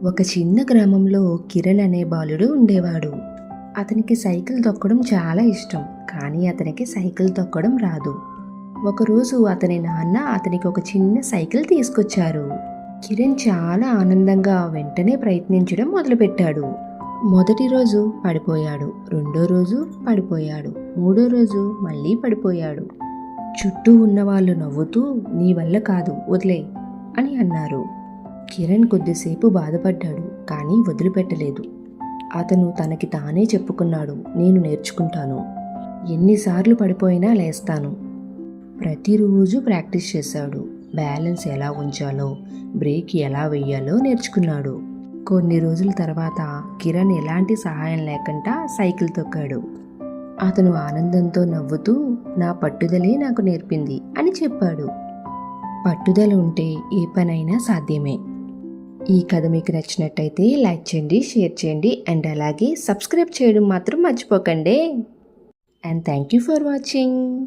ఒక చిన్న గ్రామంలో కిరణ్ అనే బాలుడు ఉండేవాడు. అతనికి సైకిల్ తొక్కడం చాలా ఇష్టం, కానీ అతనికి సైకిల్ తొక్కడం రాదు. ఒకరోజు అతని నాన్న అతనికి ఒక చిన్న సైకిల్ తీసుకొచ్చారు. కిరణ్ చాలా ఆనందంగా వెంటనే ప్రయత్నించడం మొదలుపెట్టాడు. మొదటి రోజు పడిపోయాడు, రెండో రోజు పడిపోయాడు, మూడో రోజు మళ్ళీ పడిపోయాడు. చుట్టూ ఉన్నవాళ్ళు నవ్వుతూ "నీ వల్ల కాదు, వదిలే" అని అన్నారు. కిరణ్ కొద్దిసేపు బాధపడ్డాడు, కానీ వదిలిపెట్టలేదు. అతను తనకి తానే చెప్పుకున్నాడు, "నేను నేర్చుకుంటాను. ఎన్నిసార్లు పడిపోయినా లేస్తాను." ప్రతిరోజు ప్రాక్టీస్ చేశాడు. బ్యాలెన్స్ ఎలా ఉంచాలో, బ్రేక్ ఎలా వెయ్యాలో నేర్చుకున్నాడు. కొన్ని రోజుల తర్వాత కిరణ్ ఎలాంటి సహాయం లేకుండా సైకిల్ తొక్కాడు. అతను ఆనందంతో నవ్వుతూ "నా పట్టుదలే నాకు నేర్పింది" అని చెప్పాడు. పట్టుదల ఉంటే ఏ పనైనా సాధ్యమే. ఈ కథ మీకు నచ్చినట్టయితే లైక్ చేయండి, షేర్ చేయండి అండ్ అలాగే సబ్స్క్రైబ్ చేయడం మాత్రం మర్చిపోకండి. And thank you for watching.